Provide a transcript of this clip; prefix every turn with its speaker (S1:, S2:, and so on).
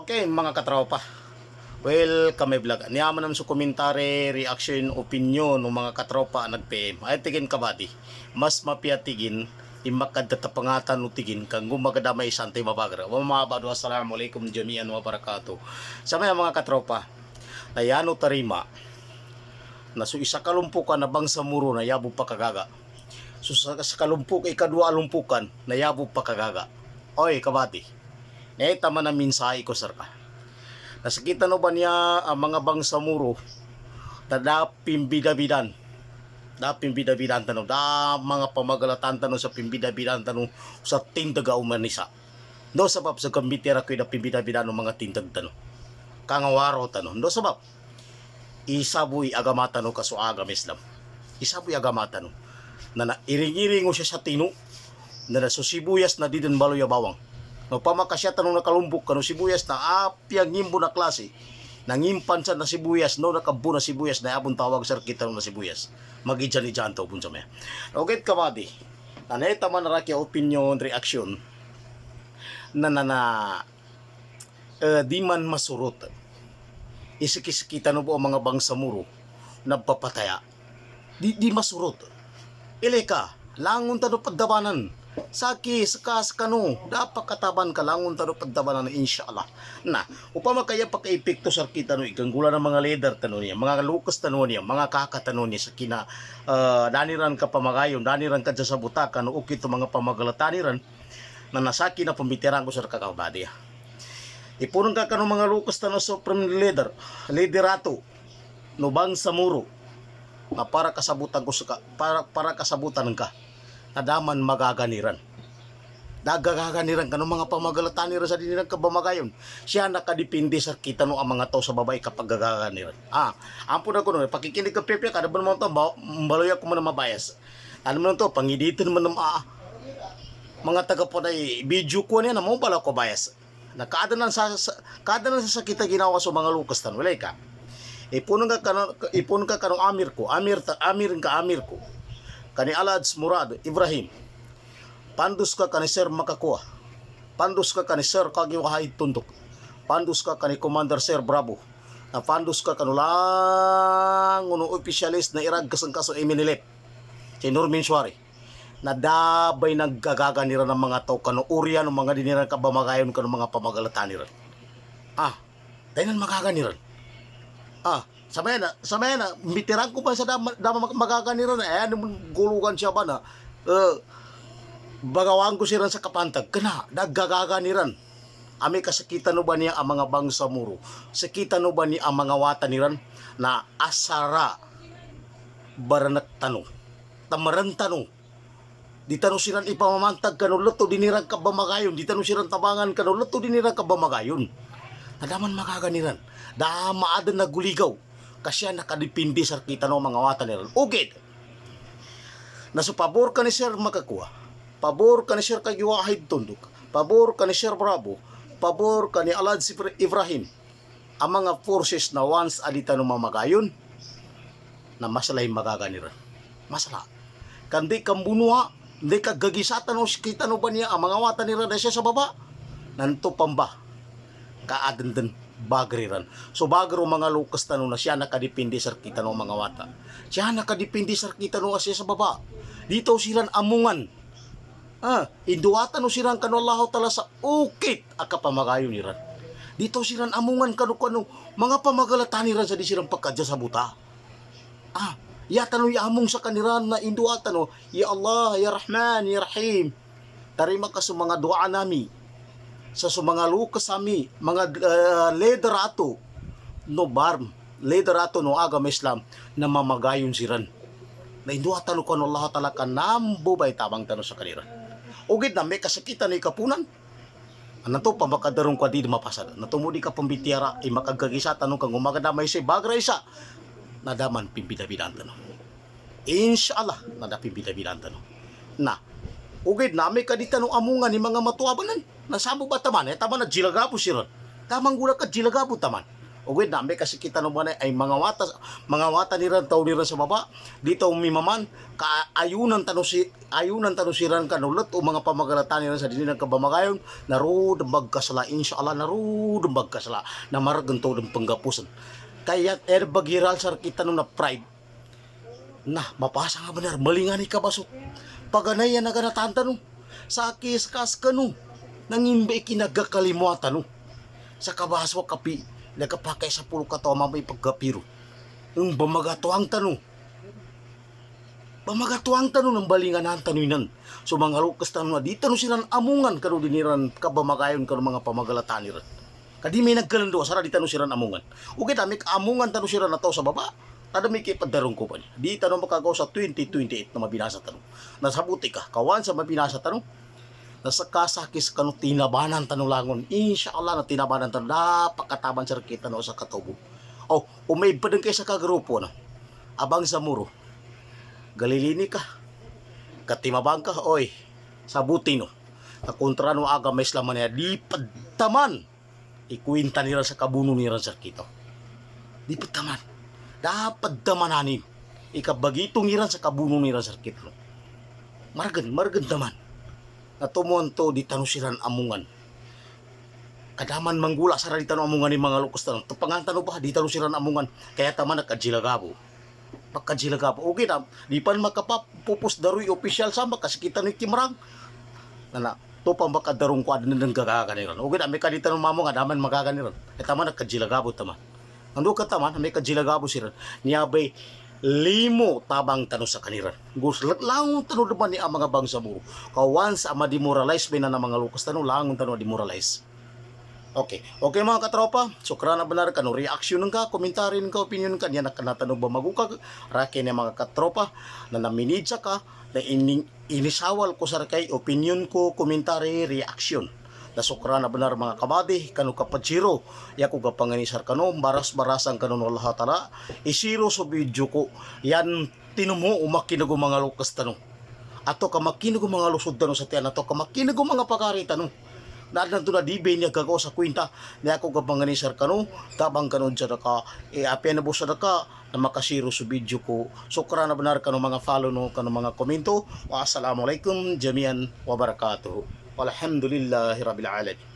S1: Okay, mga katropa. Well, kami vlog. Niyaman naman sa komentary, reaction, opinion ng mga katropa nag-PM. Ay tigin kabadi. Mas mapiatigin imakadtatapangatan utigin kang gumagadamay santay mabagra. Wa mabado assalamualaikum jami'an wa barakatuh. Sa mga katropa, nayano tarima. Na so isa kalumpukan na bangsa muro na yabo pa kagaga. So sa kalumpuk ikadua lumpukan na yabo pa kagaga. Oy kabati. Tama na minsahe ko sir ka. Nasakita no ba niya ang mga bangsa muro na dapim bidabidan. Dapim bidabidan tanong. Da mga pamagalatan tanong sa pimbidabidan tanong sa tindaga umanisa. No sabab sa kambitira ko dapim bidabidan ng mga tindag tanong. Kangawaro tanong. No sabab isabuy agamata no kaso agam Islam. Isabuy agamata no. Na iring-iring mo siya sa tino. Na nasusibuyas na didin baloy bawang. No pamakasya tanong nakalumbok kano sibuyas na apyang ngimbo na klase. Nangimpan sa na sibuyas no nakabu na sibuyas na abon tawag sir kita na sibuyas. Magidyan ni janto pun sa may. Okay kamadi. Naneta man ra kay opinion reaction na di man masurot. Isikis-kita no po ang mga bangsa muro nagpapataya. Di masurot. Ileka langon tano pagdabanan. Saki sekas kanu dapat kataban kalangon tano pagdabanan insyaallah. Na upama kaya paka-epekto sa kita no iganggulan ng mga leader tano niya, mga lukas tano niya, mga kakatano niya sa kina daniran ka pamagayon, daniran ka sa butakan no ukit mga pamagalataniran na nasaki na pambitiran ko sa kakabadi. Ipunong ka kanu mga lukas tano supreme leader, liderato no bangsa muro na para kasabutan ko sa para kasabutan ka. Nadaman magaganiran. Dagaganiran kanong mga pamagalataniran sa dinirang kabamagayon. Siya nakadipindi sa kita no ang mga tao sa babae kapag gagaganiran. Ampun ako no, pakikinig ka pepe kada ba naman to baloy ako man mabayas. Ano man to pangiditin man mga taga po na video ko niya na mo bala ko bias. Kada na sa kita ginawa sa mga lukas tan wala ka. Ipon ka kanong amir ko kani Alads Murad Ibrahim. Pandus ka kani Sir Makakuha. Pandus ka kani Sir Kagiwahid Tundok. Pandus ka kani Commander Sir Bravo. Na pandus ka kanulang uno opisyalis na irag kasang kaso Eminilip. Si Normin Suari. Na dabay naggagaganira ng mga tao kano urian ng mga dinirang kabamagayon kano mga pamagalataniran. Dahil magaganiran. Samaya na bitiran ko pa sa dama magaganiran na gulugan siya ba na bagawang ko siya sa kapantag kana naggagaganiran. Ami kasakitan no ba niya ang mga bangsa muro? Sakitan no ba niya ang mga wataniran na asara baranak tanong. Tamaran tanong. Di tanong siran ipamamantag kano luto dinirang kabamagayon. Di tanong siran tabangan kano luto dinirang kabamagayon. Nadaman magaganiran. Damaadan na guligaw. Kasi nakadipindi sa kita ng mga watan nila. Ugid. Nasa pabor ka ni Sir Makakuha. Pabor ka ni Sir Kagiwahid Tundok. Pabor ka ni Sir Bravo. Pabor ka ni Alads Ibrahim. Ang mga forces na once alita ng mamagayon na masalay magaganiran. Masala. Kandi kambunuha. Hindi ka gagisatan o kita no ba niya ang mga watan nila na siya sa baba. Nanto pamba. Kaadandan. Bagriran. So bagro mga lukas tanong na siya nakadipindi sa kita ng mga wata. Siya nakadipindi sa kita ng asya sa baba. Dito silang amungan. Induatan no silang kano Allah tala sa ukit akapamagayon niran. Dito silang amungan kano mga pamagalataniran sa di silang pagkadya sa buta. Yata no among sa kaniran na induatan no. Ya Allah, Ya Rahman, Ya Rahim. Tarima ka sa mga dua nami. Sa mga lukas sami, mga liderato no barm, liderato no agam Islam na mamagayon siran. Na induatan ko Allah ta'ala ka nambo bay tabang tanong sa kanira. Ugid na may kasakitan ni kapunan. Anato pa makadarong kwa di mapasada. Natumudi ka pambitiara ay makagagisa tanong kang umagadamay si bagra isa. Nadaman pimpidabidan tanong. Insyaallah nadapin bidabidan tanong. Na ugid na may kaditanong amungan ni mga matuabanan. Nasamo ba taman? Taman na jilagabo siya. Tamang gula ka jilagabo taman. Ugid na may kasi kita no ba na ay mga wata ni ran taw ni ran sa baba dito umimaman ayunan tanu siran kanulot o mga pamagalatan ni ran sa dinhi nagkabamagayon narud bagkasala insyaallah narud bagkasala na marag to ng panggapusan kaya bagiral sar kita no na pride na mapasa nga benar malingani ka basot paganayan na ganatanta no sa kiskas ka no nangimbe kinagakalimuatan no sa kabaswa kapi nagkapakay sa pulo ka to mamay pagkapiro yung bamagatuang tanong ng balingan ng tanuinan so mga lukas tanong na di tanong silang amungan kano diniran kabamagayon kano mga pamagalatan niran kadi may nagkalando sara di tanong silang amungan okay dami amungan tanong silang na to sa baba tada may kipadarong ko pa niya di tanong makagaw sa 2028 na mabinasa tanong nasabuti ka kawan sa mabinasa tanong nasa kasakis kanu tinabanan tanulangon insyaallah na tinabanan tan napakataban sir kita no sa katubo oh umay pa din kay sa kagrupo na abang sa muro galilini ka katimabang ka oy sabuti no kakontra no aga may slaman niya di padtaman ikuinta nila sa kabuno nila sir kita di padtaman dapat damananin ikabagitong nila sa kabuno nila sir kita margan taman na tumonto di tanong silan amungan kadaman manggula sa di tanong amungan ni mga lukas tanong tupangan tanong pa di tanong silan amungan kaya taman nagkajilagabo pagkajilagabo okay na di pa makapapupos daroy opisyal sama kasi kita ni Kimrang na to pang baka darong kwad na ng gagaganiran okay na may kadita ng mamong adaman magaganiran taman nagkajilagabo taman ando ka taman may kajilagabo siran niyabay limo tabang tanong sa kaniran gus langon tanong naman ni ang mga bangsa muro once ama demoralize may na mga lukas tanong langon tanong demoralize okay mga katropa sukra na benar ka no reaction ka komentarin ka opinion ka niya nakanatanong ba magukag rakin mga katropa na naminidsa ka na inisawal ko sa kay opinion ko komentary reaction na sukra na benar mga kabady kanu kapajiro yako gapanganisar kanu baras-barasan kanu no lahatara isiro so video ko yan tinumo umakinago mga lukas tanong ato ka makinago mga lusod tanong sa tiyan ato ka makinago mga pakari tanong na nanto na dibe niya gagaw sa kwinta niya ako gapanganisar kanu tabang kanu dyan ka apian na busa na ka na makasiro sa video ko sukra na benar kanu mga follow no kanu mga komento wa assalamualaikum jami'an wa barakatuh walhamdulillahi rabbil alamin